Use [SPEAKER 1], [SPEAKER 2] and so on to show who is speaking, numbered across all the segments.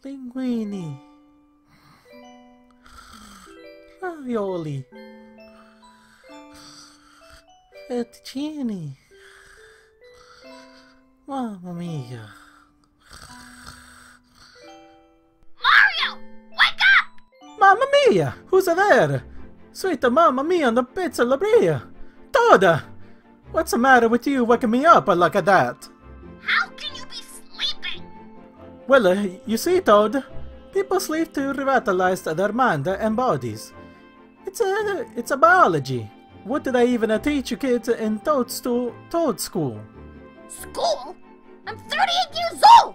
[SPEAKER 1] Linguini. Ravioli. Fettuccine. Mamma mia.
[SPEAKER 2] Mario! Wake up!
[SPEAKER 1] Mamma mia! Who's there? Sweet mamma mia on the pizza labria. Toda! What's the matter with you waking me up like that?
[SPEAKER 2] How can you be sleeping?
[SPEAKER 1] Well, you see, Toad, people sleep to revitalize their mind and bodies. It's a biology. What did I even teach you kids in Toad school?
[SPEAKER 2] School? I'm 38 years old!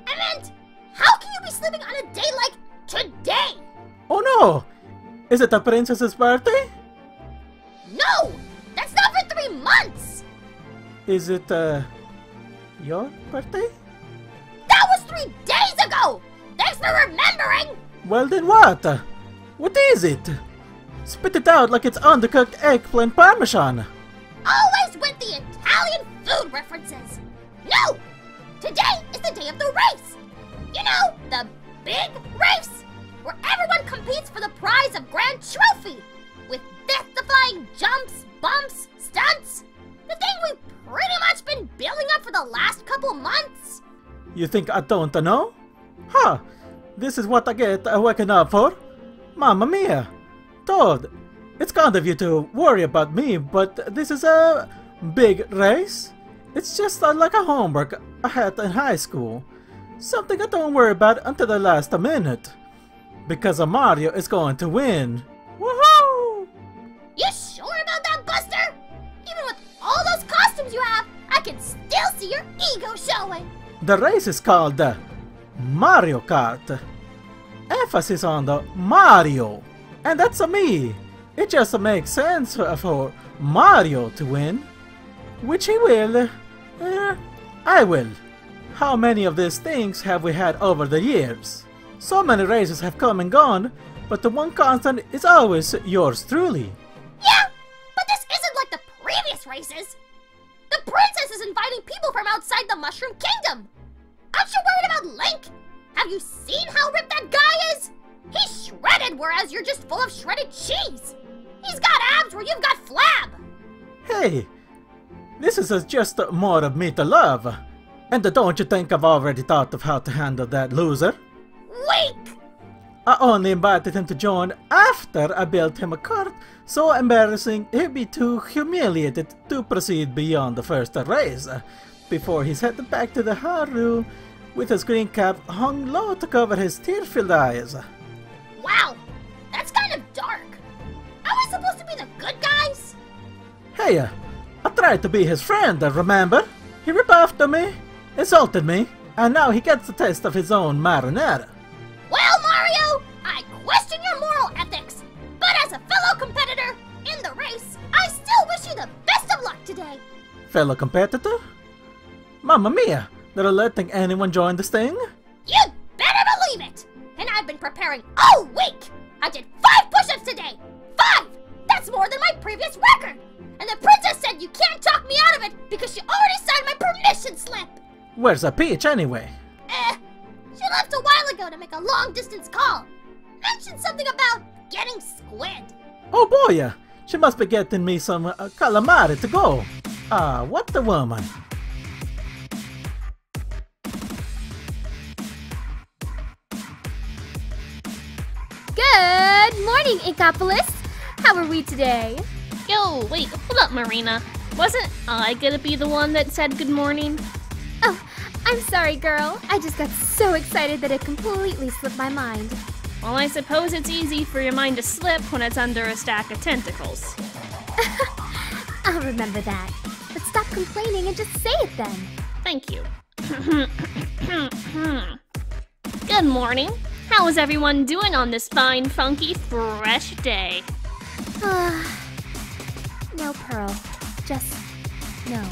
[SPEAKER 2] I meant, how can you be sleeping on a day like today?
[SPEAKER 1] Oh no! Is it the princess's birthday?
[SPEAKER 2] No! That's not for 3 months!
[SPEAKER 1] Is it, your birthday?
[SPEAKER 2] That was 3 days ago! Thanks for remembering!
[SPEAKER 1] Well then what? What is it? Spit it out like it's undercooked eggplant parmesan.
[SPEAKER 2] Always with the Italian food references! No! Today is the day of the race! You know, the big race! Where everyone competes for the prize of Grand Trophy! With death-defying jumps, bumps, stunts! The thing we've pretty much been building up for the last couple months!
[SPEAKER 1] You think I don't know? Huh! This is what I get waking up for? Mamma mia! Toad, it's kind of you to worry about me, but this is a big race. It's just like a homework I had in high school. Something I don't worry about until the last minute. Because Mario is going to win. Woohoo!
[SPEAKER 2] You sure about that, Buster? Even with all those costumes you have, I can still see your ego showing.
[SPEAKER 1] The race is called Mario Kart. Emphasis on the Mario. And that's me. It just makes sense for Mario to win. Which he will. I will. How many of these things have we had over the years? So many races have come and gone, but the one constant is always yours truly.
[SPEAKER 2] Yeah, but this isn't like the previous races. The princess is inviting people from outside the Mushroom Kingdom. Aren't you worried about Link? Have you seen how ripped that guy is? He's shredded, whereas you're just full of shredded cheese. He's got abs where you've got flab.
[SPEAKER 1] Hey, this is just more of me to love. And don't you think I've already thought of how to handle that loser?
[SPEAKER 2] Weak!
[SPEAKER 1] I only invited him to join after I built him a cart so embarrassing he'd be too humiliated to proceed beyond the first race, before he's headed back to the Haru with his green cap hung low to cover his tear-filled eyes.
[SPEAKER 2] Wow, that's kind of dark. Are we supposed to be the good guys?
[SPEAKER 1] Hey, I tried to be his friend, remember? He rebuffed me, insulted me, and now he gets the taste of his own marinara.
[SPEAKER 2] Well, Mario, I question your moral ethics, but as a fellow competitor in the race, I still wish you the best of luck today.
[SPEAKER 1] Fellow competitor? Mamma mia, they're letting anyone join this thing?
[SPEAKER 2] You'd better believe it! And I've been preparing all week! I did 5 push-ups today! 5! That's more than my previous record! And the princess said you can't talk me out of it because she already signed my permission slip!
[SPEAKER 1] Where's a Peach anyway?
[SPEAKER 2] She left a while ago to make a long-distance call. Mentioned something about getting squid.
[SPEAKER 1] Oh boy, she must be getting me some calamari to go. Ah, what a woman.
[SPEAKER 3] Good morning, Inkopolis! How are we today?
[SPEAKER 4] Yo, wait, hold up, Marina. Wasn't I gonna be the one that said good morning?
[SPEAKER 3] Oh, I'm sorry, girl. I just got so excited that it completely slipped my mind.
[SPEAKER 4] Well, I suppose it's easy for your mind to slip when it's under a stack of tentacles.
[SPEAKER 3] I'll remember that. But stop complaining and just say it then.
[SPEAKER 4] Thank you. Good morning. How is everyone doing on this fine, funky, fresh day?
[SPEAKER 3] No, Pearl. Just no.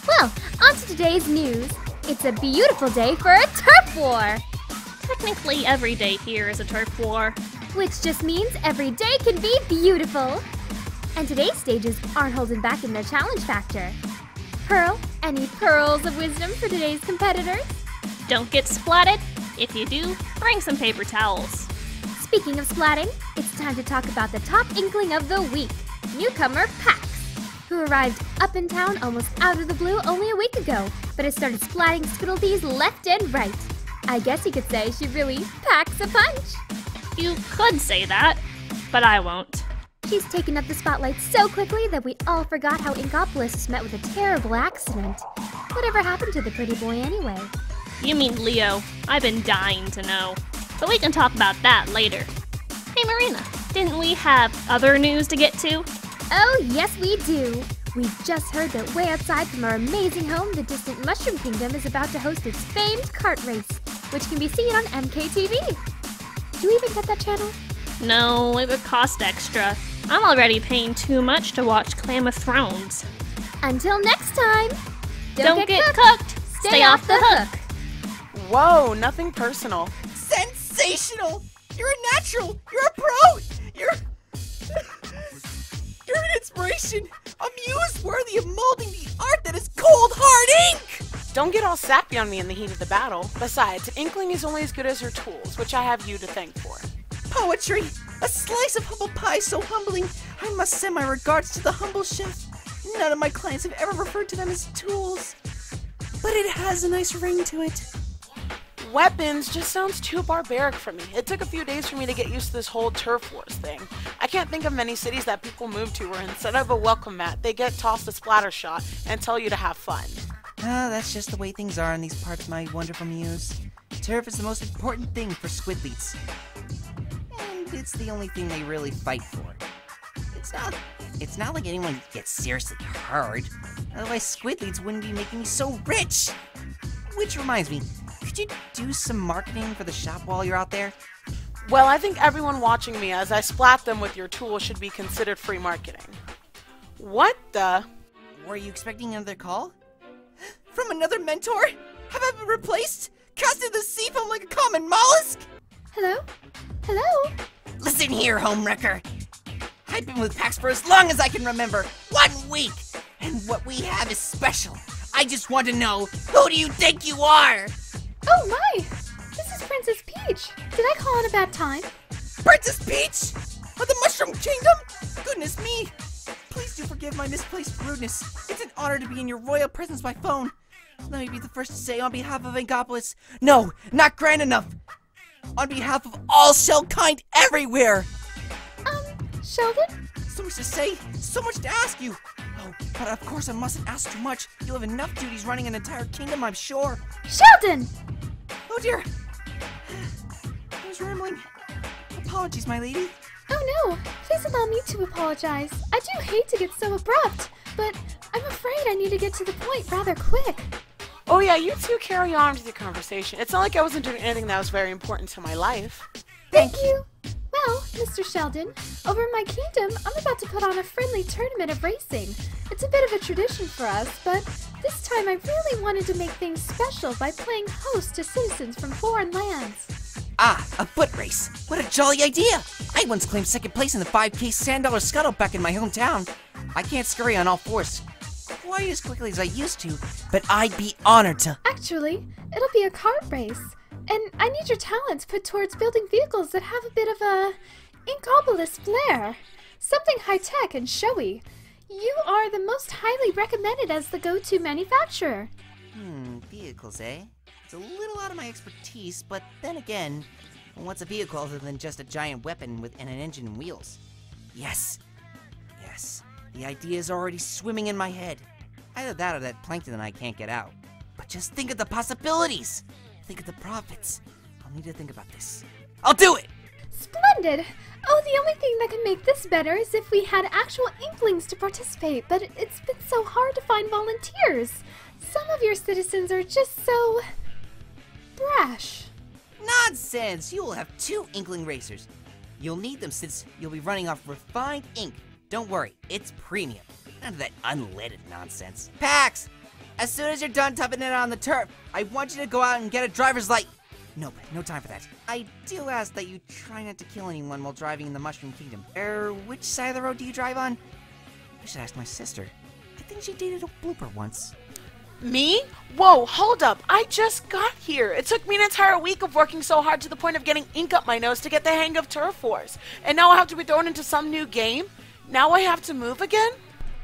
[SPEAKER 3] Well, on to today's news. It's a beautiful day for a turf war!
[SPEAKER 4] Technically, every day here is a turf war.
[SPEAKER 3] Which just means every day can be beautiful! And today's stages aren't holding back in their challenge factor. Pearl, any pearls of wisdom for today's competitors?
[SPEAKER 4] Don't get splatted, If you do, bring some paper towels.
[SPEAKER 3] Speaking of splatting, it's time to talk about the top inkling of the week, newcomer Páez, who arrived up in town almost out of the blue only a week ago, but has started splatting Squiddledees left and right. I guess you could say she really packs a punch.
[SPEAKER 4] You could say that, but I won't.
[SPEAKER 3] She's taken up the spotlight so quickly that we all forgot how Inkopolis was met with a terrible accident. Whatever happened to the pretty boy anyway?
[SPEAKER 4] You mean Leo. I've been dying to know. But we can talk about that later. Hey Marina, didn't we have other news to get to?
[SPEAKER 3] Oh, yes we do. We just heard that way outside from our amazing home, the distant Mushroom Kingdom is about to host its famed kart race, which can be seen on MKTV. Do you even get that channel?
[SPEAKER 4] No, it would cost extra. I'm already paying too much to watch Clan of Thrones.
[SPEAKER 3] Until next time,
[SPEAKER 4] Don't get cooked. Stay off the hook.
[SPEAKER 5] Whoa, nothing personal.
[SPEAKER 6] Sensational! You're a natural! You're a pro! You're an inspiration! A muse worthy of molding the art that is cold, hard ink!
[SPEAKER 5] Don't get all sappy on me in the heat of the battle. Besides, an inkling is only as good as her tools, which I have you to thank for.
[SPEAKER 6] Poetry! A slice of humble pie so humbling, I must send my regards to the humble chef. None of my clients have ever referred to them as tools. But it has a nice ring to it.
[SPEAKER 5] Weapons just sounds too barbaric for me. It took a few days for me to get used to this whole turf wars thing. I can't think of many cities that people move to where instead of a welcome mat, they get tossed a splatter shot and tell you to have fun.
[SPEAKER 6] That's just the way things are in these parts of my wonderful muse. Turf is the most important thing for squidleets. And it's the only thing they really fight for. It's not like anyone gets seriously hurt. Otherwise squidleets wouldn't be making me so rich! Which reminds me, could you do some marketing for the shop while you're out there?
[SPEAKER 5] Well, I think everyone watching me as I splat them with your tool should be considered free marketing. What the?
[SPEAKER 6] Were you expecting another call? From another mentor? Have I been replaced? Cast into the sea foam like a common mollusk?
[SPEAKER 3] Hello? Hello?
[SPEAKER 6] Listen here, homewrecker. I've been with Páez for as long as I can remember. 1 week! And what we have is special. I just want to know, who do you think you are?
[SPEAKER 3] Oh my! This is Princess Peach. Did I call in a bad time?
[SPEAKER 6] Princess Peach? Of the Mushroom Kingdom? Goodness me! Please do forgive my misplaced rudeness. It's an honor to be in your royal presence by phone. Let me be the first to say on behalf of Inkopolis, no, not grand enough. On behalf of all shell kind everywhere.
[SPEAKER 3] Sheldon?
[SPEAKER 6] So much to say, so much to ask you. Oh, but of course I mustn't ask too much. You'll have enough duties running an entire kingdom, I'm sure.
[SPEAKER 3] Sheldon!
[SPEAKER 6] Oh dear. I was rambling. Apologies, my lady.
[SPEAKER 3] Oh no, please allow me to apologize. I do hate to get so abrupt, but I'm afraid I need to get to the point rather quick.
[SPEAKER 5] Oh yeah, you two carry on with your conversation. It's not like I wasn't doing anything that was very important to my life.
[SPEAKER 3] Thank you. Well, Mr. Sheldon, over in my kingdom, I'm about to put on a friendly tournament of racing. It's a bit of a tradition for us, but this time I really wanted to make things special by playing host to citizens from foreign lands.
[SPEAKER 6] Ah, a foot race. What a jolly idea. I once claimed second place in the 5K $10 scuttle back in my hometown. I can't scurry on all fours quite as quickly as I used to, but I'd be honored to.
[SPEAKER 3] Actually, it'll be a kart race. And I need your talents put towards building vehicles that have a bit of a Inkopolis flair. Something high-tech and showy. You are the most highly recommended as the go-to manufacturer.
[SPEAKER 6] Vehicles, eh? It's a little out of my expertise, but then again, what's a vehicle other than just a giant weapon with an engine and wheels? Yes. The idea is already swimming in my head. Either that or that plankton I can't get out. But just think of the possibilities. Think of the profits. I'll need to think about this. I'll do it!
[SPEAKER 3] Splendid! Oh, the only thing that can make this better is if we had actual inklings to participate, but it's been so hard to find volunteers. Some of your citizens are just so brash.
[SPEAKER 6] Nonsense! You will have 2 inkling racers. You'll need them since you'll be running off refined ink. Don't worry, it's premium. None of that unleaded nonsense. Páez! As soon as you're done tubbing it on the turf, I want you to go out and get a driver's license. Nope, no time for that. I do ask that you try not to kill anyone while driving in the Mushroom Kingdom. Which side of the road do you drive on? I should ask my sister. I think she dated a blooper once.
[SPEAKER 5] Me? Whoa, hold up. I just got here. It took me an entire week of working so hard to the point of getting ink up my nose to get the hang of Turf Wars. And now I have to be thrown into some new game? Now I have to move again?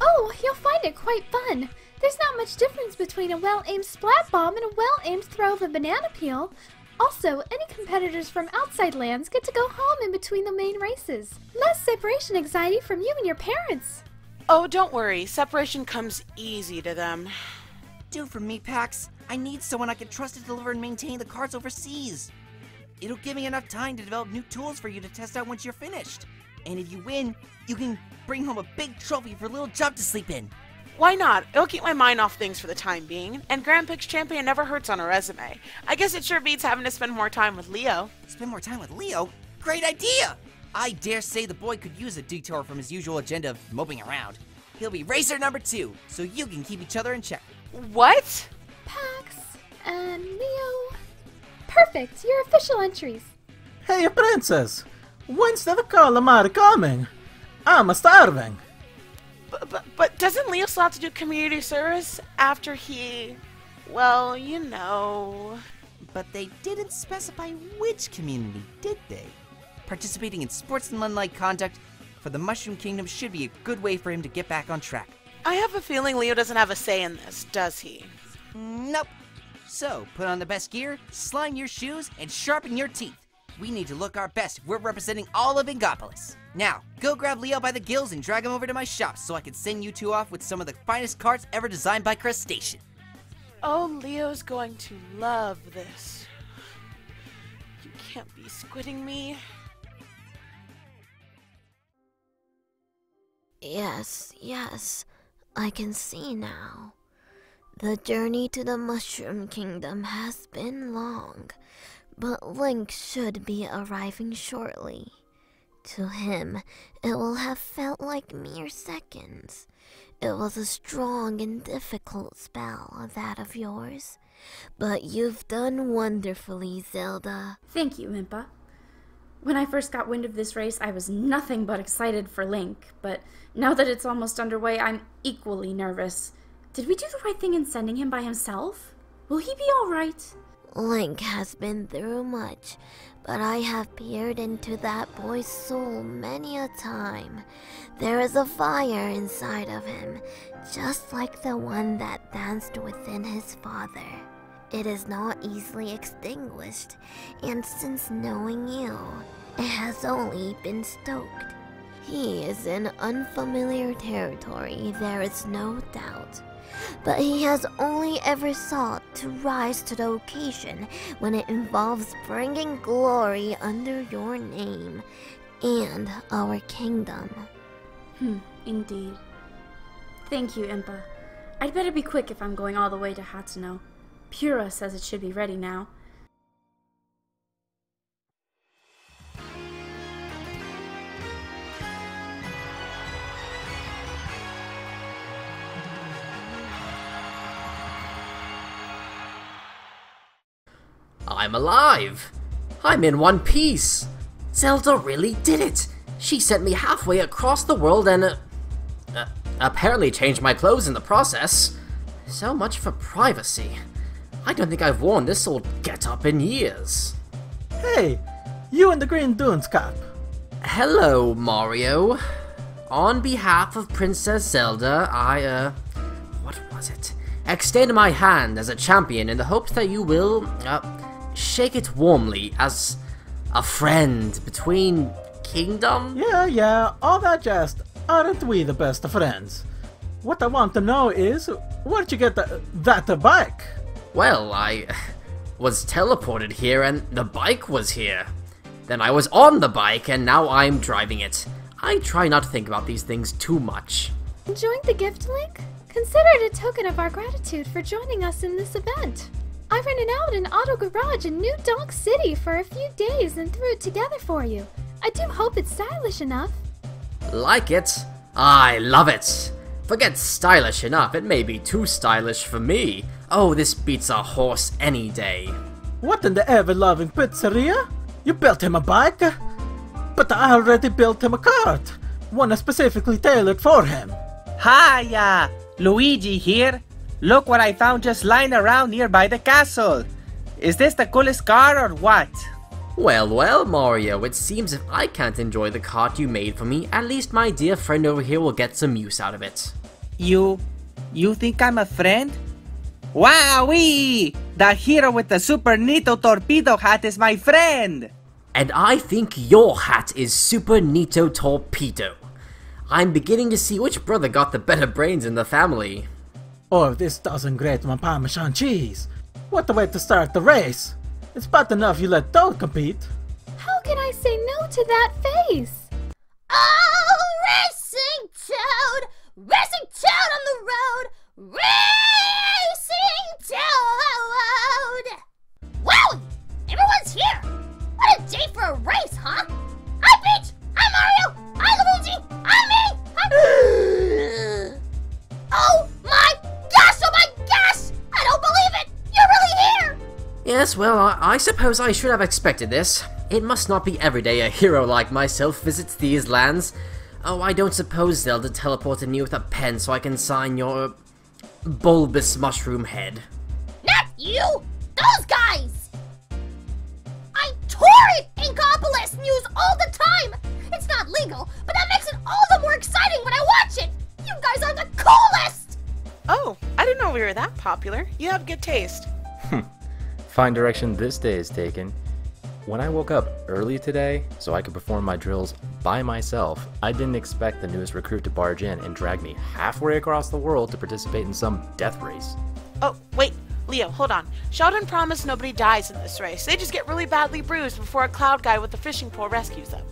[SPEAKER 3] Oh, you'll find it quite fun. There's not much difference between a well-aimed splat bomb and a well-aimed throw of a banana peel. Also, any competitors from outside lands get to go home in between the main races. Less separation anxiety from you and your parents.
[SPEAKER 5] Oh, don't worry. Separation comes easy to them.
[SPEAKER 6] Do it for me, Pax. I need someone I can trust to deliver and maintain the cards overseas. It'll give me enough time to develop new tools for you to test out once you're finished. And if you win, you can bring home a big trophy for Little Jump to sleep in.
[SPEAKER 5] Why not? It'll keep my mind off things for the time being. And Grand-Prix champion never hurts on a resume. I guess it sure beats having to spend more time with Leo.
[SPEAKER 6] Spend more time with Leo? Great idea! I dare say the boy could use a detour from his usual agenda of moping around. He'll be racer number 2, so you can keep each other in check.
[SPEAKER 5] What?
[SPEAKER 3] Pax and Leo. Perfect, your official entries.
[SPEAKER 1] Hey, princess! When's the calamari coming? I'm starving.
[SPEAKER 5] But doesn't Leo still have to do community service after he... well, you know...
[SPEAKER 6] But they didn't specify which community, did they? Participating in sportsmanlike conduct for the Mushroom Kingdom should be a good way for him to get back on track.
[SPEAKER 5] I have a feeling Leo doesn't have a say in this, does he?
[SPEAKER 6] Nope. So, put on the best gear, slime your shoes, and sharpen your teeth. We need to look our best if we're representing all of Ingopolis. Now, go grab Leo by the gills and drag him over to my shop so I can send you two off with some of the finest carts ever designed by Crustacean.
[SPEAKER 5] Oh, Leo's going to love this. You can't be squidding me.
[SPEAKER 7] Yes, I can see now. The journey to the Mushroom Kingdom has been long, but Link should be arriving shortly. To him, it will have felt like mere seconds. It was a strong and difficult spell, that of yours. But you've done wonderfully, Zelda.
[SPEAKER 8] Thank you, Impa. When I first got wind of this race, I was nothing but excited for Link, but now that it's almost underway, I'm equally nervous. Did we do the right thing in sending him by himself? Will he be alright?
[SPEAKER 7] Link has been through much, but I have peered into that boy's soul many a time. There is a fire inside of him, just like the one that danced within his father. It is not easily extinguished, and since knowing you, it has only been stoked. He is in unfamiliar territory, there is no doubt. But he has only ever sought to rise to the occasion when it involves bringing glory under your name and our kingdom.
[SPEAKER 8] Indeed. Thank you, Impa. I'd better be quick if I'm going all the way to Hatsuno. Pura says it should be ready now.
[SPEAKER 9] I'm alive! I'm in one piece! Zelda really did it! She sent me halfway across the world and apparently changed my clothes in the process. So much for privacy. I don't think I've worn this old get-up in years.
[SPEAKER 1] Hey, you in the green dunes cap.
[SPEAKER 9] Hello, Mario. On behalf of Princess Zelda, I, what was it? Extend my hand as a champion in the hopes that you will, shake it warmly as a friend between kingdom?
[SPEAKER 1] Yeah, all that jazz. Aren't we the best of friends? What I want to know is, where'd you get that bike?
[SPEAKER 9] Well, I was teleported here and the bike was here. Then I was on the bike and now I'm driving it. I try not to think about these things too much.
[SPEAKER 3] Enjoying the gift, Link? Consider it a token of our gratitude for joining us in this event. I rented out an auto garage in New Donk City for a few days and threw it together for you. I do hope it's stylish enough.
[SPEAKER 9] Like it? I love it. Forget stylish enough, it may be too stylish for me. Oh, this beats a horse any day.
[SPEAKER 1] What in the ever-loving pizzeria? You built him a bike? But I already built him a cart. One specifically tailored for him.
[SPEAKER 10] Hiya! Luigi here. Look what I found just lying around nearby the castle! Is this the coolest car or what?
[SPEAKER 9] Well, well, Mario, it seems if I can't enjoy the cart you made for me, at least my dear friend over here will get some use out of it.
[SPEAKER 10] You think I'm a friend? Wowee! The hero with the super neato torpedo hat is my friend!
[SPEAKER 9] And I think your hat is Super Nito Torpedo. I'm beginning to see which brother got the better brains in the family.
[SPEAKER 1] Oh, if this doesn't grate my Parmesan cheese. What a way to start the race. It's bad enough you let Toad compete.
[SPEAKER 3] How can I say no to that face?
[SPEAKER 2] Oh, Racing Toad! Racing Toad on the road! Racing Toad! Wow! Everyone's here! What a day for a race, huh? Hi, Peach! Hi, Mario! Hi, Luigi! Hi, me! Hi... Oh my gosh! Oh my gosh! I don't believe it! You're really here!
[SPEAKER 9] Yes, well, I suppose I should have expected this. It must not be every day a hero like myself visits these lands. Oh, I don't suppose Zelda teleported me with a pen so I can sign your... bulbous mushroom head.
[SPEAKER 2] Not you! Those guys! I tore it! Inkopolis news all the time! It's not legal, but that makes it all the more exciting when I watch it! You guys are the coolest!
[SPEAKER 5] Oh, I didn't know we were that popular. You have good taste.
[SPEAKER 11] Fine direction this day is taken. When I woke up early today so I could perform my drills by myself, I didn't expect the newest recruit to barge in and drag me halfway across the world to participate in some death race.
[SPEAKER 5] Oh, wait, Leo, hold on. Sheldon promised nobody dies in this race. They just get really badly bruised before a cloud guy with a fishing pole rescues them.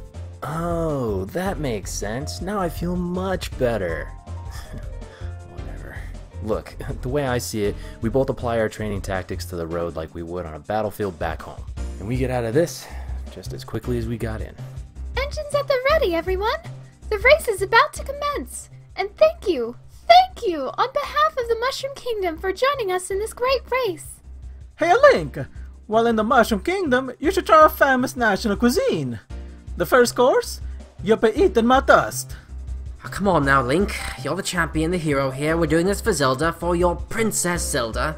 [SPEAKER 11] Oh, that makes sense. Now I feel much better. Whatever. Look, the way I see it, we both apply our training tactics to the road like we would on a battlefield back home. And we get out of this just as quickly as we got in.
[SPEAKER 3] Engines at the ready, everyone! The race is about to commence! And thank you, on behalf of the Mushroom Kingdom for joining us in this great race!
[SPEAKER 1] Hey Link! While in the Mushroom Kingdom, you should try our famous national cuisine. The first course, you'll be eating my dust.
[SPEAKER 9] Oh, come on now, Link. You're the champion, the hero here. We're doing this for Zelda, for your Princess Zelda.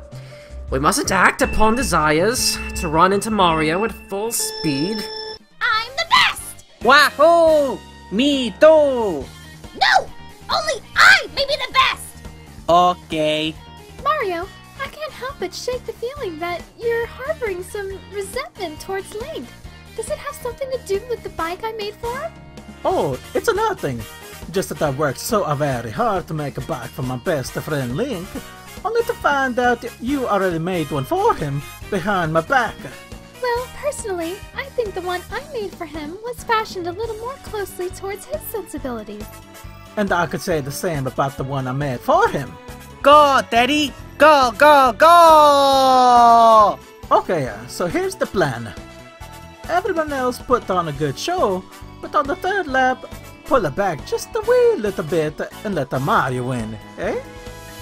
[SPEAKER 9] We mustn't act upon desires to run into Mario at full speed.
[SPEAKER 2] I'm the best!
[SPEAKER 10] Wahoo! Me too!
[SPEAKER 2] No! Only I may be the best!
[SPEAKER 10] Okay.
[SPEAKER 3] Mario, I can't help but shake the feeling that you're harboring some resentment towards Link. Does it have something to do with the bike I made for him?
[SPEAKER 1] Oh, it's nothing. Just that I worked so very hard to make a bike for my best friend Link, only to find out you already made one for him behind my back.
[SPEAKER 3] Well, personally, I think the one I made for him was fashioned a little more closely towards his sensibilities.
[SPEAKER 1] And I could say the same about the one I made for him.
[SPEAKER 10] Go, Teddy! Go, go, go!
[SPEAKER 1] Okay, so here's the plan. Everyone else put on a good show, but on the third lap, pull it back just a wee little bit and let the Mario win, eh?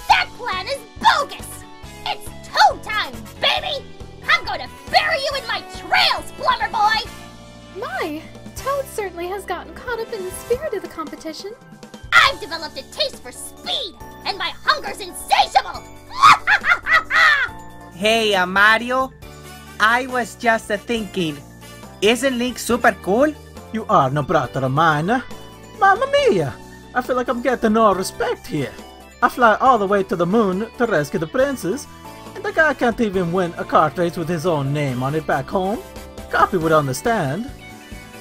[SPEAKER 2] That plan is bogus! It's Toad time, baby! I'm going to bury you in my trails, Plumber Boy!
[SPEAKER 3] My, Toad certainly has gotten caught up in the spirit of the competition.
[SPEAKER 2] I've developed a taste for speed, and my hunger's insatiable!
[SPEAKER 10] Hey, Mario. I was just thinking, isn't Link super cool?
[SPEAKER 1] You are no brother of mine. Mamma mia! I feel like I'm getting no respect here. I fly all the way to the moon to rescue the princess, and the guy can't even win a kart race with his own name on it back home. Cappy would understand.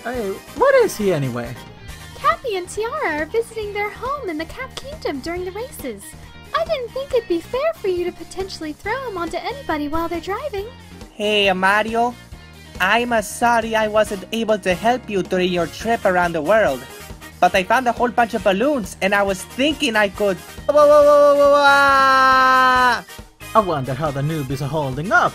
[SPEAKER 1] Hey, what is he anyway?
[SPEAKER 3] Cappy and Tiara are visiting their home in the Cap Kingdom during the races. I didn't think it'd be fair for you to potentially throw him onto anybody while they're driving.
[SPEAKER 10] Hey, Mario. I'm sorry I wasn't able to help you during your trip around the world. But I found a whole bunch of balloons, and I was thinking I could...
[SPEAKER 1] I wonder how the newbies are holding up.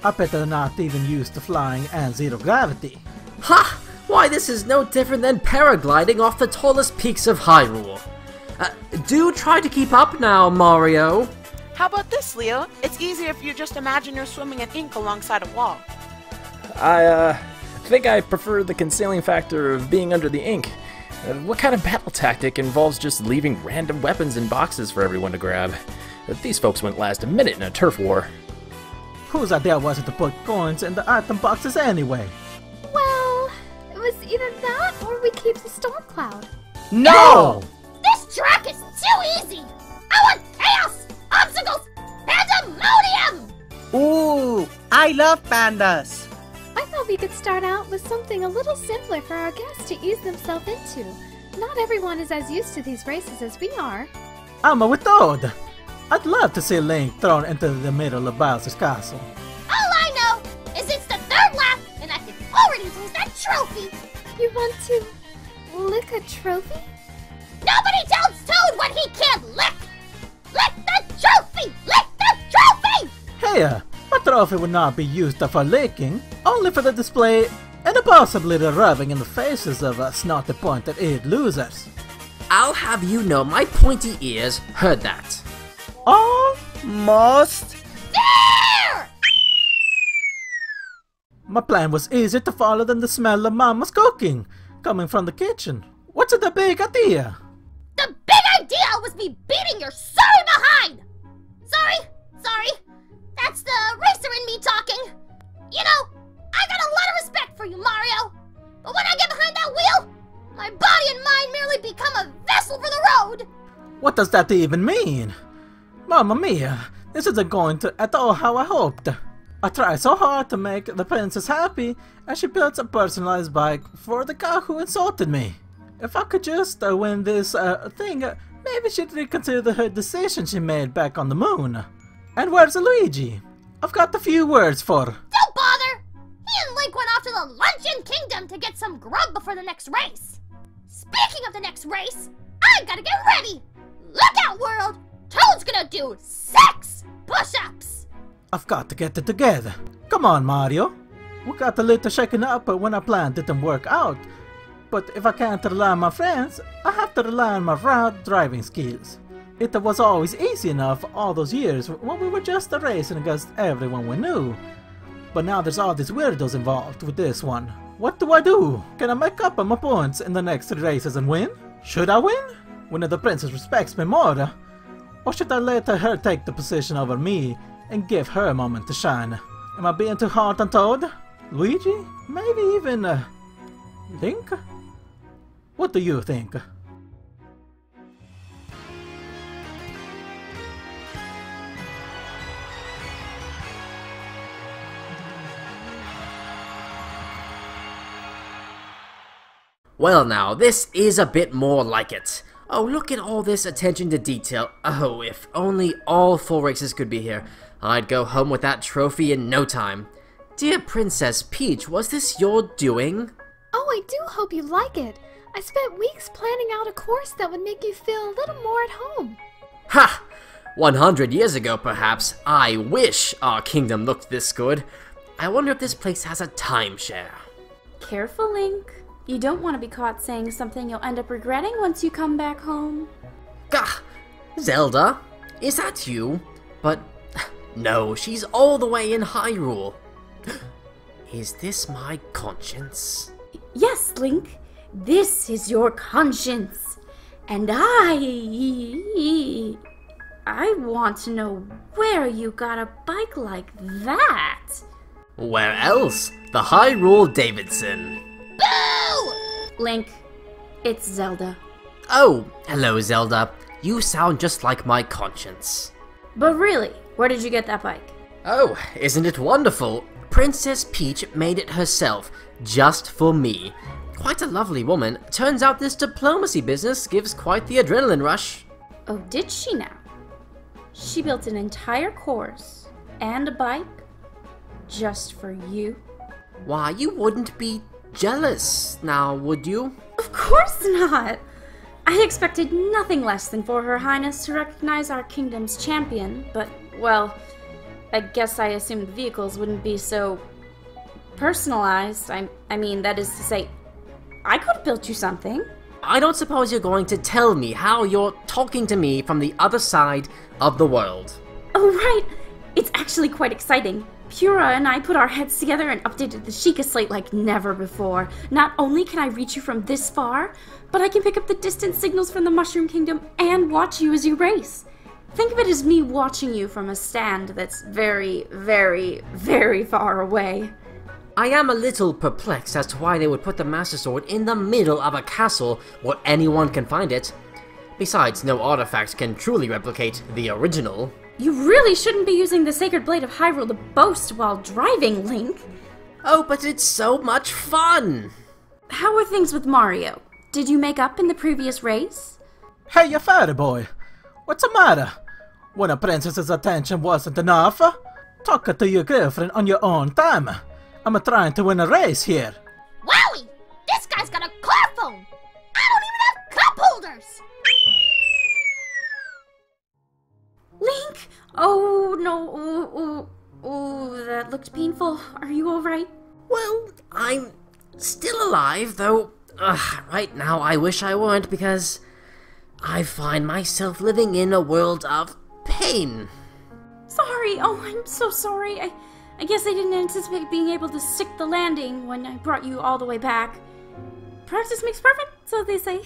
[SPEAKER 1] I bet they're not even used to flying and zero gravity.
[SPEAKER 9] Ha! Why, this is no different than paragliding off the tallest peaks of Hyrule. Do try to keep up now, Mario.
[SPEAKER 5] How about this, Leo? It's easier if you just imagine you're swimming in ink alongside a wall.
[SPEAKER 11] I think I prefer the concealing factor of being under the ink. What kind of battle tactic involves just leaving random weapons in boxes for everyone to grab? These folks wouldn't last a minute in a turf war.
[SPEAKER 1] Whose idea was it to put coins in the item boxes anyway?
[SPEAKER 3] Well, it was either that or we keep the storm cloud.
[SPEAKER 10] No!
[SPEAKER 2] This track is too easy! I want chaos, obstacles, pandemonium!
[SPEAKER 10] Ooh, I love pandas.
[SPEAKER 3] I thought we could start out with something a little simpler for our guests to ease themselves into. Not everyone is as used to these races as we are.
[SPEAKER 1] I'm with Toad. I'd love to see Link thrown into the middle of Bowser's castle.
[SPEAKER 2] All I know is it's the third lap, and I can already taste that trophy!
[SPEAKER 3] You want to lick a trophy?
[SPEAKER 2] Nobody tells Toad what he can't lick! Lick the trophy! Lick the trophy!
[SPEAKER 1] Hey, a trophy would not be used for licking, only for the display and possibly the rubbing in the faces of snotty pointed eared losers.
[SPEAKER 9] I'll have you know my pointy ears heard that.
[SPEAKER 10] Almost.
[SPEAKER 2] There!
[SPEAKER 1] My plan was easier to follow than the smell of Mama's cooking, coming from the kitchen. What's the big idea?
[SPEAKER 2] The big idea was me beating your sorry behind! Sorry. That's the racer in me talking. You know, I got a lot of respect for you, Mario. But when I get behind that wheel, my body and mind merely become a vessel for the road.
[SPEAKER 1] What does that even mean? Mamma mia, this isn't going to at all how I hoped. I tried so hard to make the princess happy, and she built a personalized bike for the guy who insulted me. If I could just win this thing, maybe she'd reconsider her decision she made back on the moon. And where's Luigi? I've got a few words for.
[SPEAKER 2] Don't bother! He and Link went off to the Luncheon Kingdom to get some grub before the next race. Speaking of the next race, I gotta get ready! Look out, world! Toad's gonna do 6 push-ups!
[SPEAKER 1] I've got to get it together. Come on, Mario. We got a little shaken up when our plan didn't work out. But if I can't rely on my friends, I have to rely on my raw driving skills. It was always easy enough all those years when we were just racing against everyone we knew. But now there's all these weirdos involved with this one. What do I do? Can I make up on my points in the next 3 races and win? Should I win? When the princess respects me more? Or should I let her take the position over me and give her a moment to shine? Am I being too hard on Toad? Luigi? Maybe even Link? What do you think?
[SPEAKER 9] Well now, this is a bit more like it. Oh, look at all this attention to detail. Oh, if only all 4 races could be here. I'd go home with that trophy in no time. Dear Princess Peach, was this your doing?
[SPEAKER 3] Oh, I do hope you like it. I spent weeks planning out a course that would make you feel a little more at home.
[SPEAKER 9] Ha! 100 years ago, perhaps. I wish our kingdom looked this good. I wonder if this place has a timeshare.
[SPEAKER 8] Careful, Link. You don't want to be caught saying something you'll end up regretting once you come back home.
[SPEAKER 9] Gah! Zelda? Is that you? But no, she's all the way in Hyrule. Is this my conscience?
[SPEAKER 8] Yes, Link. This is your conscience. And I want to know where you got a bike like that.
[SPEAKER 9] Where else? The Hyrule Davidson.
[SPEAKER 2] Boo!
[SPEAKER 8] Link, it's Zelda.
[SPEAKER 9] Oh, hello Zelda. You sound just like my conscience.
[SPEAKER 8] But really, where did you get that bike?
[SPEAKER 9] Oh, isn't it wonderful? Princess Peach made it herself, just for me. Quite a lovely woman. Turns out this diplomacy business gives quite the adrenaline rush.
[SPEAKER 8] Oh, did she now? She built an entire course and a bike just for you?
[SPEAKER 9] Why, you wouldn't be jealous now, would you?
[SPEAKER 8] Of course not! I expected nothing less than for Her Highness to recognize our kingdom's champion, but, well, I guess I assumed the vehicles wouldn't be so personalized. I mean, that is to say, I could have built you something.
[SPEAKER 9] I don't suppose you're going to tell me how you're talking to me from the other side of the world.
[SPEAKER 8] Oh, right! It's actually quite exciting. Pura and I put our heads together and updated the Sheikah slate like never before. Not only can I reach you from this far, but I can pick up the distant signals from the Mushroom Kingdom and watch you as you race. Think of it as me watching you from a stand that's very, very, very far away.
[SPEAKER 9] I am a little perplexed as to why they would put the Master Sword in the middle of a castle where anyone can find it. Besides, no artifact can truly replicate the original.
[SPEAKER 8] You really shouldn't be using the Sacred Blade of Hyrule to boast while driving, Link.
[SPEAKER 9] Oh, but it's so much fun!
[SPEAKER 8] How are things with Mario? Did you make up in the previous race?
[SPEAKER 1] Hey, you fatty boy. What's the matter? When a princess's attention wasn't enough? Talk to your girlfriend on your own time. I'm trying to win a race here.
[SPEAKER 2] Wowie! This guy's got a car phone! I don't even have cup holders!
[SPEAKER 8] Link! Oh, no. Oh, that looked painful. Are you alright?
[SPEAKER 9] Well, I'm still alive, though right now I wish I weren't, because I find myself living in a world of pain.
[SPEAKER 8] Sorry. Oh, I'm so sorry. I guess I didn't anticipate being able to stick the landing when I brought you all the way back. Practice makes perfect, so they say.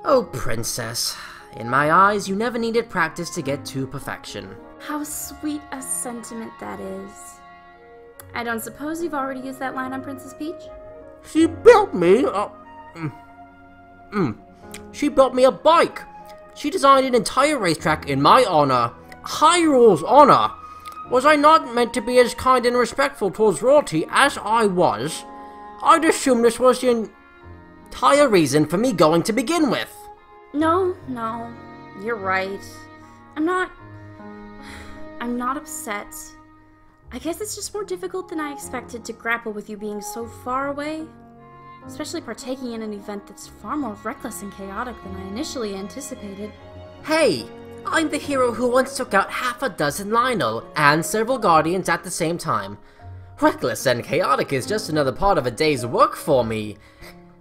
[SPEAKER 9] Oh, princess. In my eyes, you never needed practice to get to perfection.
[SPEAKER 8] How sweet a sentiment that is. I don't suppose you've already used that line on Princess Peach?
[SPEAKER 9] She built me She built me a bike. She designed an entire racetrack in my honor. Hyrule's honor. Was I not meant to be as kind and respectful towards royalty as I was? I'd assume this was the entire reason for me going to begin with.
[SPEAKER 8] No, you're right. I'm not upset. I guess it's just more difficult than I expected to grapple with you being so far away. Especially partaking in an event that's far more reckless and chaotic than I initially anticipated.
[SPEAKER 9] Hey, I'm the hero who once took out half a dozen Lionel and several Guardians at the same time. Reckless and chaotic is just another part of a day's work for me.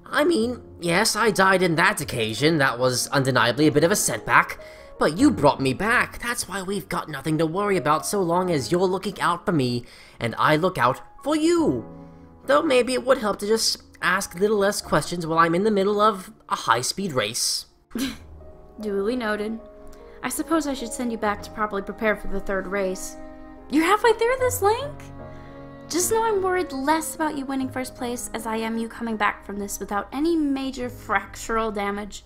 [SPEAKER 9] I mean, yes, I died in that occasion. That was undeniably a bit of a setback. But you brought me back. That's why we've got nothing to worry about so long as you're looking out for me and I look out for you. Though maybe it would help to just ask a little less questions while I'm in the middle of a high-speed race.
[SPEAKER 8] Duly noted. I suppose I should send you back to properly prepare for the third race. You're halfway through this, Link? Just know I'm worried less about you winning first place as I am you coming back from this without any major fractural damage.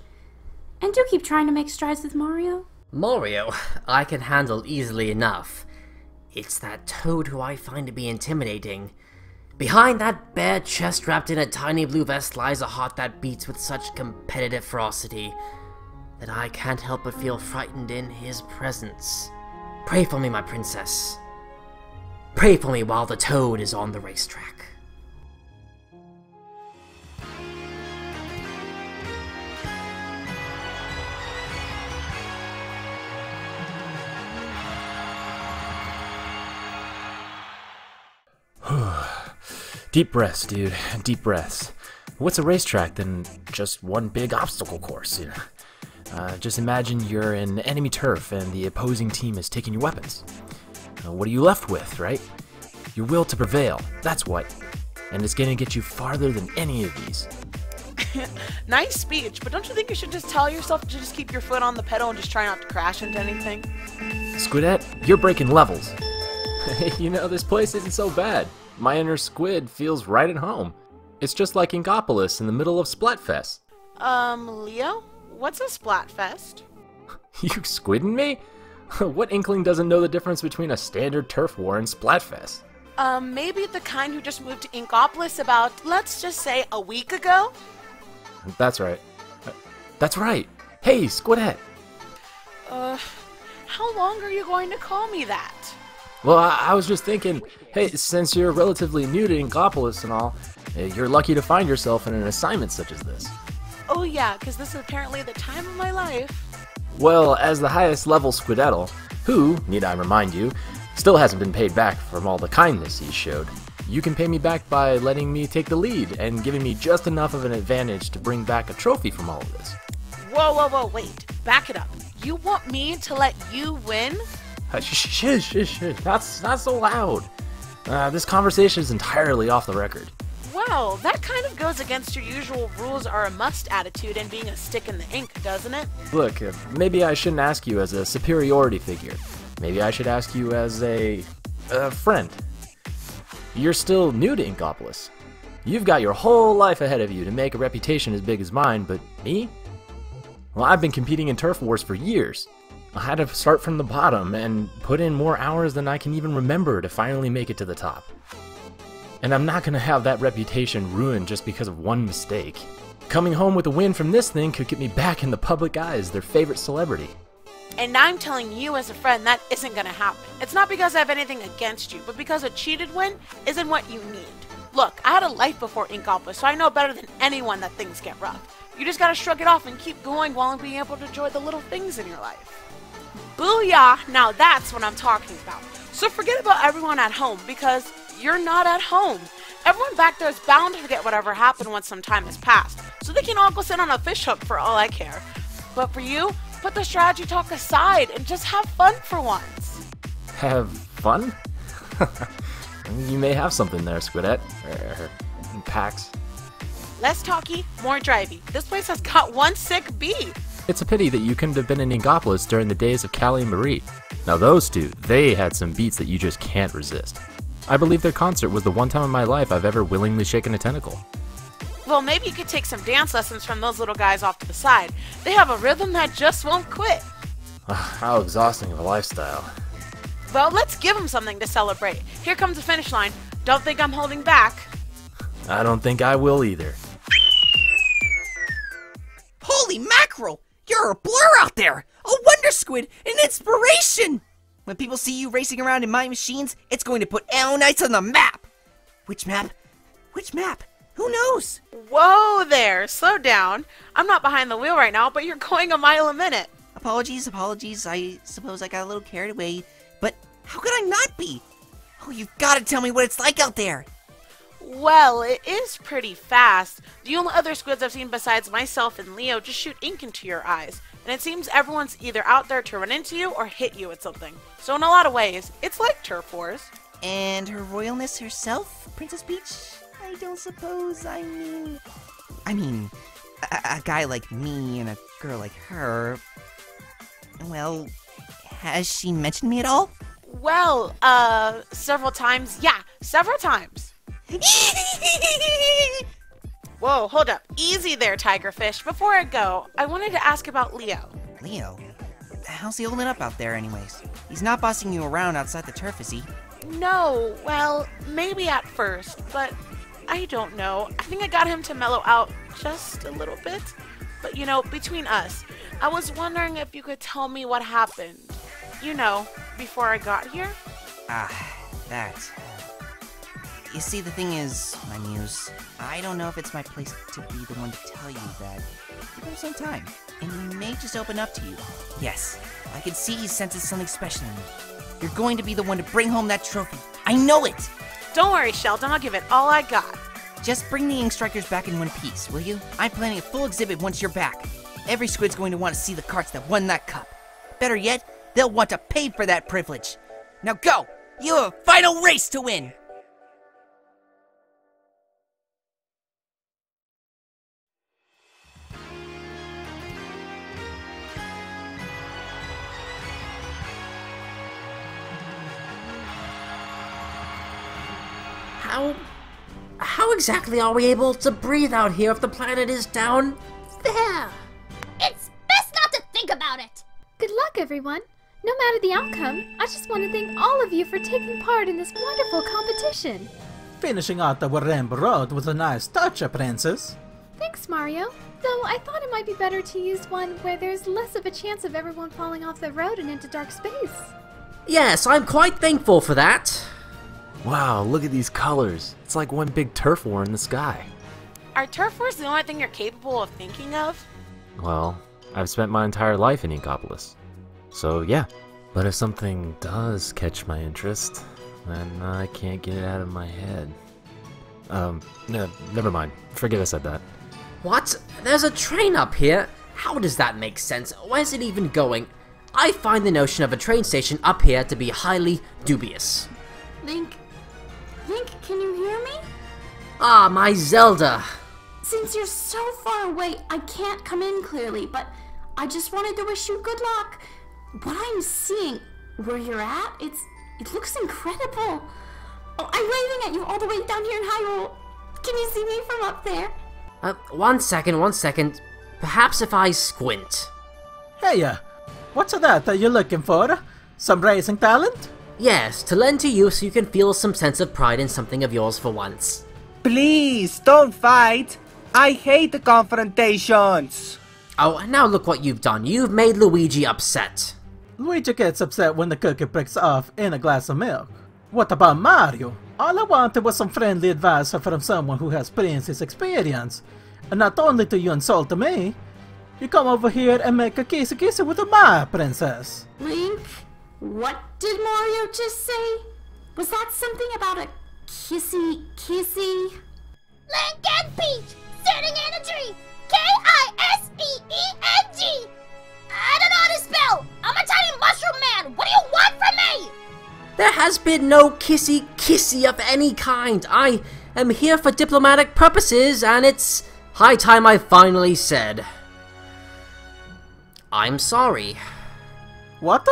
[SPEAKER 8] And do keep trying to make strides with Mario.
[SPEAKER 9] Mario, I can handle easily enough. It's that Toad who I find to be intimidating. Behind that bare chest wrapped in a tiny blue vest lies a heart that beats with such competitive ferocity that I can't help but feel frightened in his presence. Pray for me, my princess. Pray for me while the Toad is on the racetrack.
[SPEAKER 11] Deep breaths, dude. Deep breaths. What's a racetrack than just one big obstacle course, you know? Just imagine you're in enemy turf and the opposing team is taking your weapons. What are you left with, right? Your will to prevail, that's what. And it's gonna get you farther than any of these.
[SPEAKER 5] Nice speech, but don't you think you should just tell yourself to just keep your foot on the pedal and just try not to crash into anything?
[SPEAKER 11] Squidette, you're breaking levels. You know, this place isn't so bad. My inner squid feels right at home. It's just like Inkopolis in the middle of Splatfest.
[SPEAKER 5] Leo? What's a Splatfest?
[SPEAKER 11] You squidding me? What inkling doesn't know the difference between a standard turf war and Splatfest?
[SPEAKER 5] Maybe the kind who just moved to Inkopolis about, let's just say, a week ago?
[SPEAKER 11] That's right. That's right. Hey, Squidette.
[SPEAKER 5] How long are you going to call me that?
[SPEAKER 11] Well, I was just thinking, hey, since you're relatively new to Inkopolis and all, you're lucky to find yourself in an assignment such as this.
[SPEAKER 5] Oh yeah, because this is apparently the time of my life.
[SPEAKER 11] Well, as the highest level Squidettle, who, need I remind you, still hasn't been paid back from all the kindness he showed, you can pay me back by letting me take the lead and giving me just enough of an advantage to bring back a trophy from all of this.
[SPEAKER 5] Whoa, wait. Back it up. You want me to let you win?
[SPEAKER 11] Shh. Not so loud. This conversation is entirely off the record.
[SPEAKER 5] Well, that kind of goes against your usual rules are a must attitude and being a stick in the ink, doesn't it?
[SPEAKER 11] Look, maybe I shouldn't ask you as a superiority figure. Maybe I should ask you as a friend. You're still new to Inkopolis. You've got your whole life ahead of you to make a reputation as big as mine, but me? Well, I've been competing in Turf Wars for years. I had to start from the bottom and put in more hours than I can even remember to finally make it to the top. And I'm not gonna have that reputation ruined just because of one mistake. Coming home with a win from this thing could get me back in the public eye as their favorite celebrity.
[SPEAKER 5] And I'm telling you as a friend that isn't gonna happen. It's not because I have anything against you, but because a cheated win isn't what you need. Look, I had a life before Inkopolis, so I know better than anyone that things get rough. You just gotta shrug it off and keep going while being able to enjoy the little things in your life. Booyah! Now that's what I'm talking about. So forget about everyone at home, because you're not at home. Everyone back there is bound to forget whatever happened once some time has passed, so they can all go sit on a fish hook for all I care. But for you, put the strategy talk aside and just have fun for once.
[SPEAKER 11] Have fun? You may have something there, Squidette. Páez.
[SPEAKER 5] Less talky, more drivey. This place has got one sick bee.
[SPEAKER 11] It's a pity that you couldn't have been in Inkopolis during the days of Callie and Marie. Now those two, they had some beats that you just can't resist. I believe their concert was the one time in my life I've ever willingly shaken a tentacle.
[SPEAKER 5] Well, maybe you could take some dance lessons from those little guys off to the side. They have a rhythm that just won't quit.
[SPEAKER 11] How exhausting of a lifestyle.
[SPEAKER 5] Well, let's give them something to celebrate. Here comes the finish line. Don't think I'm holding back.
[SPEAKER 11] I don't think I will either.
[SPEAKER 6] Holy mackerel! You're a blur out there! A wonder squid! An inspiration! When people see you racing around in my machines, it's going to put Elonites on the map! Which map? Which map? Who knows?
[SPEAKER 5] Whoa there! Slow down. I'm not behind the wheel right now, but you're going a mile a minute.
[SPEAKER 6] Apologies. I suppose I got a little carried away. But how could I not be? Oh, you've got to tell me what it's like out there.
[SPEAKER 5] Well, it is pretty fast. The only other squids I've seen besides myself and Leo just shoot ink into your eyes. And it seems everyone's either out there to run into you or hit you with something. So in a lot of ways, it's like Turf Wars.
[SPEAKER 6] And her royalness herself, Princess Peach? I don't suppose, I mean, a guy like me and a girl like her, well, has she mentioned me at all?
[SPEAKER 5] Well, several times. Yeah, several times. Whoa, hold up. Easy there, Tigerfish. Before I go, I wanted to ask about Leo.
[SPEAKER 6] Leo? How's he holding up out there anyways? He's not bossing you around outside the turf, is he?
[SPEAKER 5] No, well, maybe at first, but I don't know. I think I got him to mellow out just a little bit. But you know, between us, I was wondering if you could tell me what happened. You know, before I got here?
[SPEAKER 6] That. You see, the thing is, my muse, I don't know if it's my place to be the one to tell you that. Give him some time, and he may just open up to you. Yes, I can see he senses something special in you. You're going to be the one to bring home that trophy. I know it!
[SPEAKER 5] Don't worry, Sheldon, I'll give it all I got.
[SPEAKER 6] Just bring the Ink Strikers back in one piece, will you? I'm planning a full exhibit once you're back. Every squid's going to want to see the carts that won that cup. Better yet, they'll want to pay for that privilege. Now go! You have a final race to win!
[SPEAKER 9] How exactly are we able to breathe out here if the planet is down there?
[SPEAKER 2] It's best not to think about it.
[SPEAKER 3] Good luck, everyone. No matter the outcome, I just want to thank all of you for taking part in this wonderful competition.
[SPEAKER 1] Finishing out the Rainbow Road was a nice touch, Princess.
[SPEAKER 3] Thanks, Mario. Though I thought it might be better to use one where there's less of a chance of everyone falling off the road and into dark space.
[SPEAKER 9] Yes, I'm quite thankful for that.
[SPEAKER 11] Wow, look at these colors. It's like one big turf war in the sky.
[SPEAKER 5] Are turf wars the only thing you're capable of thinking of?
[SPEAKER 11] Well, I've spent my entire life in Inkopolis. So yeah. But if something does catch my interest, then I can't get it out of my head. No, never mind. Forget I said that.
[SPEAKER 9] What? There's a train up here? How does that make sense? Where's it even going? I find the notion of a train station up here to be highly dubious.
[SPEAKER 8] Link, can you hear me?
[SPEAKER 9] Ah, my Zelda!
[SPEAKER 8] Since you're so far away, I can't come in clearly, but I just wanted to wish you good luck. What I'm seeing, where you're at, it looks incredible. Oh, I'm waving at you all the way down here in Hyrule. Can you see me from up there?
[SPEAKER 9] One second. Perhaps if I squint.
[SPEAKER 1] Hey, what's that you're looking for? Some racing talent?
[SPEAKER 9] Yes, to lend to you so you can feel some sense of pride in something of yours for once.
[SPEAKER 10] Please, don't fight. I hate the confrontations.
[SPEAKER 9] Oh, now look what you've done. You've made Luigi upset.
[SPEAKER 1] Luigi gets upset when the cookie breaks off in a glass of milk. What about Mario? All I wanted was some friendly advice from someone who has princess experience. And not only do you insult me, you come over here and make a kissy with my princess.
[SPEAKER 8] Link, what did Mario just say? Was that something about a kissy?
[SPEAKER 2] Link and Peach, sitting in a tree. K-I-S-E-E-N-G. I don't know how to spell. I'm a tiny mushroom man. What do you want from me?
[SPEAKER 9] There has been no kissy of any kind. I am here for diplomatic purposes, and it's high time I finally said, I'm sorry.
[SPEAKER 1] What?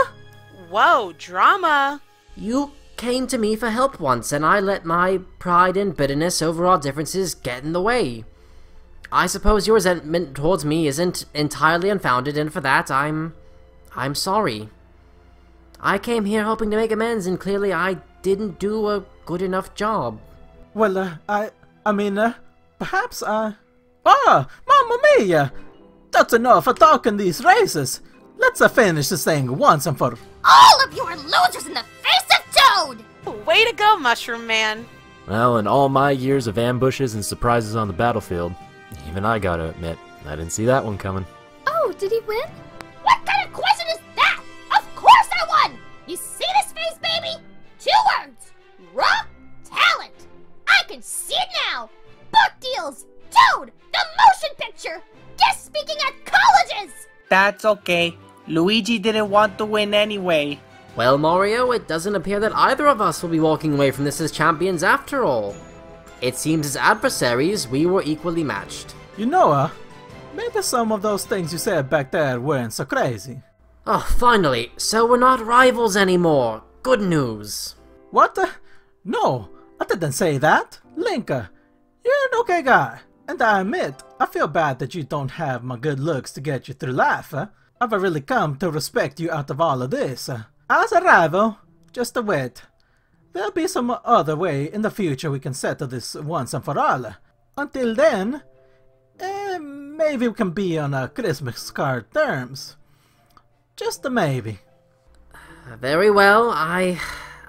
[SPEAKER 5] Whoa, drama.
[SPEAKER 9] You came to me for help once, and I let my pride and bitterness over our differences get in the way. I suppose your resentment towards me isn't entirely unfounded, and for that, I'm sorry. I came here hoping to make amends, and clearly I didn't do a good enough job.
[SPEAKER 1] Well, perhaps Mamma Mia! That's enough of talking these races. Let's finish this thing once and for
[SPEAKER 2] all of you are losers in the face of Toad!
[SPEAKER 5] Way to go, Mushroom Man.
[SPEAKER 11] Well, in all my years of ambushes and surprises on the battlefield, even I gotta admit, I didn't see that one coming.
[SPEAKER 3] Oh, did he win?
[SPEAKER 2] What kind of question is that? Of course I won! You see this face, baby? 2 words. Raw talent. I can see it now. Book deals. Toad, the motion picture. Guest speaking at colleges.
[SPEAKER 10] That's okay. Luigi didn't want to win anyway.
[SPEAKER 9] Well, Mario, it doesn't appear that either of us will be walking away from this as champions after all. It seems as adversaries, we were equally matched.
[SPEAKER 1] You know, maybe some of those things you said back there weren't so crazy.
[SPEAKER 9] Oh, finally. So we're not rivals anymore. Good news.
[SPEAKER 1] What? No, I didn't say that. Link, you're an okay guy. And I admit, I feel bad that you don't have my good looks to get you through life. I've really come to respect you out of all of this. As a rival, just wait. There'll be some other way in the future we can settle this once and for all. Until then, maybe we can be on a Christmas card terms. Just a maybe.
[SPEAKER 9] Very well, I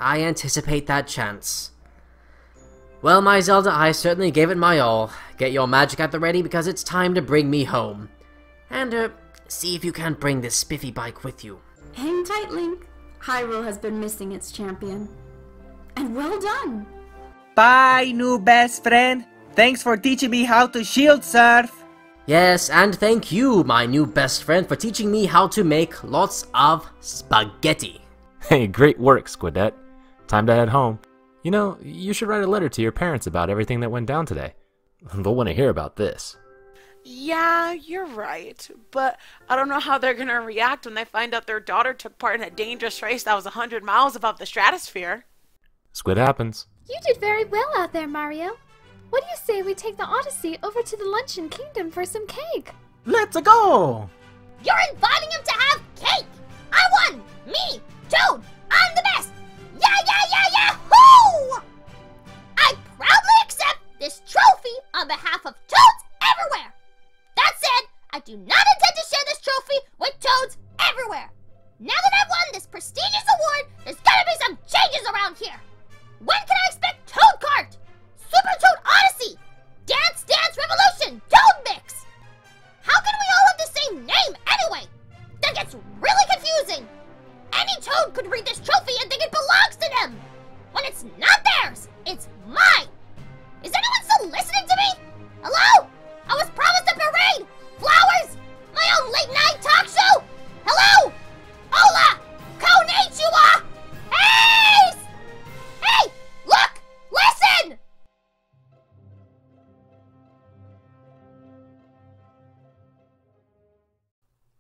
[SPEAKER 9] anticipate that chance. Well, my Zelda, I certainly gave it my all. Get your magic at the ready because it's time to bring me home. And, see if you can't bring this spiffy bike with you.
[SPEAKER 8] Hang tight, Link. Hyrule has been missing its champion. And well done!
[SPEAKER 10] Bye, new best friend. Thanks for teaching me how to shield surf.
[SPEAKER 9] Yes, and thank you, my new best friend, for teaching me how to make lots of spaghetti.
[SPEAKER 11] Hey, great work, Squidette. Time to head home. You know, you should write a letter to your parents about everything that went down today. They'll want to hear about this.
[SPEAKER 5] Yeah, you're right. But I don't know how they're going to react when they find out their daughter took part in a dangerous race that was 100 miles above the stratosphere.
[SPEAKER 11] Squid happens.
[SPEAKER 3] You did very well out there, Mario. What do you say we take the Odyssey over to the Luncheon Kingdom for some cake?
[SPEAKER 1] Let's go!
[SPEAKER 2] You're inviting him to have cake! I won! Me! Toad! I'm the best! Yahoo! I proudly accept this trophy on behalf of Toads everywhere! That said, I do not intend to share this trophy with Toads everywhere! Now that I've won this prestigious award, there's gotta be some changes around here! When can I expect Toad Kart? Super Toad Odyssey! Dance Dance Revolution! Toad Mix! How can we all have the same name anyway? That gets really confusing! Any Toad could read this trophy and think it belongs to them! When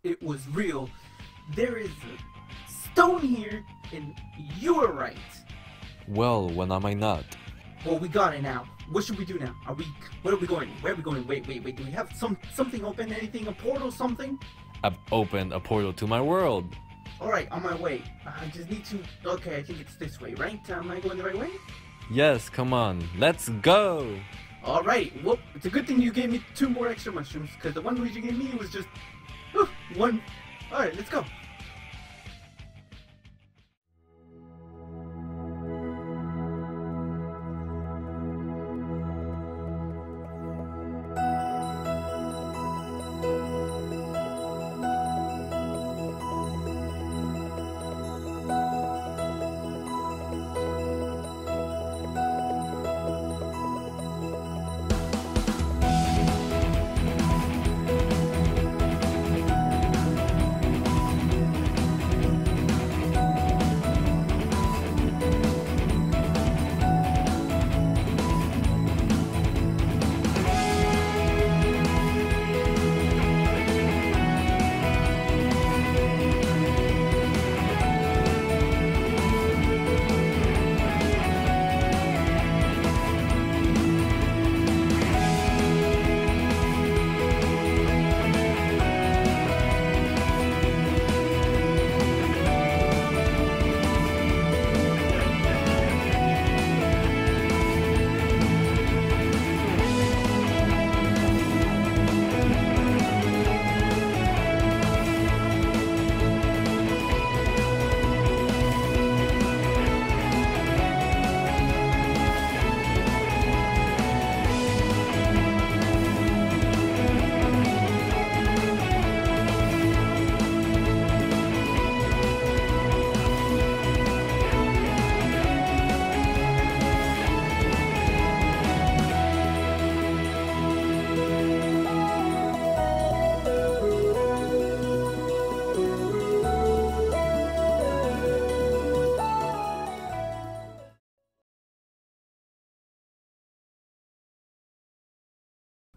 [SPEAKER 1] it was real. There is a stone here, and you were right.
[SPEAKER 12] Well, when am I not?
[SPEAKER 1] Well, we got it now. What should we do now? Where are we going? Where are we going? Wait. Do we have something open? Anything? A portal? Something?
[SPEAKER 12] I've opened a portal to my world.
[SPEAKER 1] Alright, on my way. I just need to... Okay, I think it's this way, right? Am I going the right way?
[SPEAKER 12] Yes, come on, let's go!
[SPEAKER 1] Alright, well, it's a good thing you gave me 2 more extra mushrooms, because the one Luigi gave me was just... one. Alright, let's go.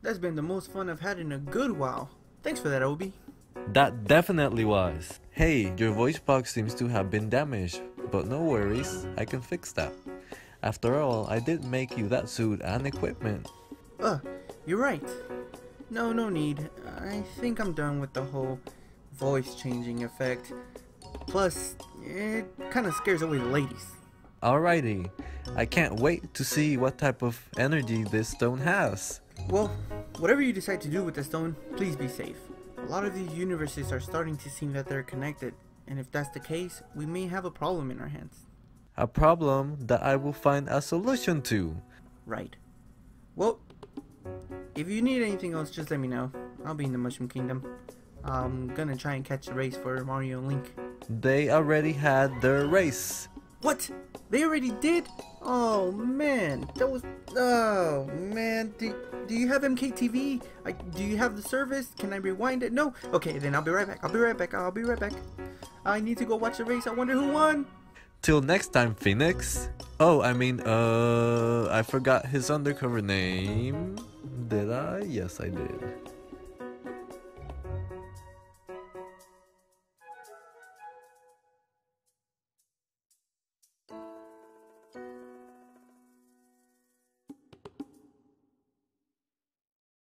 [SPEAKER 1] That's been the most fun I've had in a good while. Thanks for that, Obi.
[SPEAKER 12] That definitely was. Hey, your voice box seems to have been damaged, but no worries, I can fix that. After all, I did make you that suit and equipment.
[SPEAKER 1] You're right. No need. I think I'm done with the whole voice changing effect. Plus, it kinda scares away the ladies.
[SPEAKER 12] Alrighty, I can't wait to see what type of energy this stone has.
[SPEAKER 1] Well, whatever you decide to do with the stone, please be safe. A lot of these universes are starting to seem that they're connected, and if that's the case, we may have a problem in our hands.
[SPEAKER 12] A problem that I will find a solution to.
[SPEAKER 1] Right. Well, if you need anything else, just let me know. I'll be in the Mushroom Kingdom. I'm gonna try and catch the race for Mario and Link.
[SPEAKER 12] They already had their race.
[SPEAKER 1] What? They already did? Oh man, that was... Oh man, do you have MKTV? Do you have the service? Can I rewind it? No? Okay, then I'll be right back. I'll be right back. I need to go watch the race. I wonder who won.
[SPEAKER 12] Till next time, Phoenix. Oh, I forgot his undercover name. Did I? Yes, I did.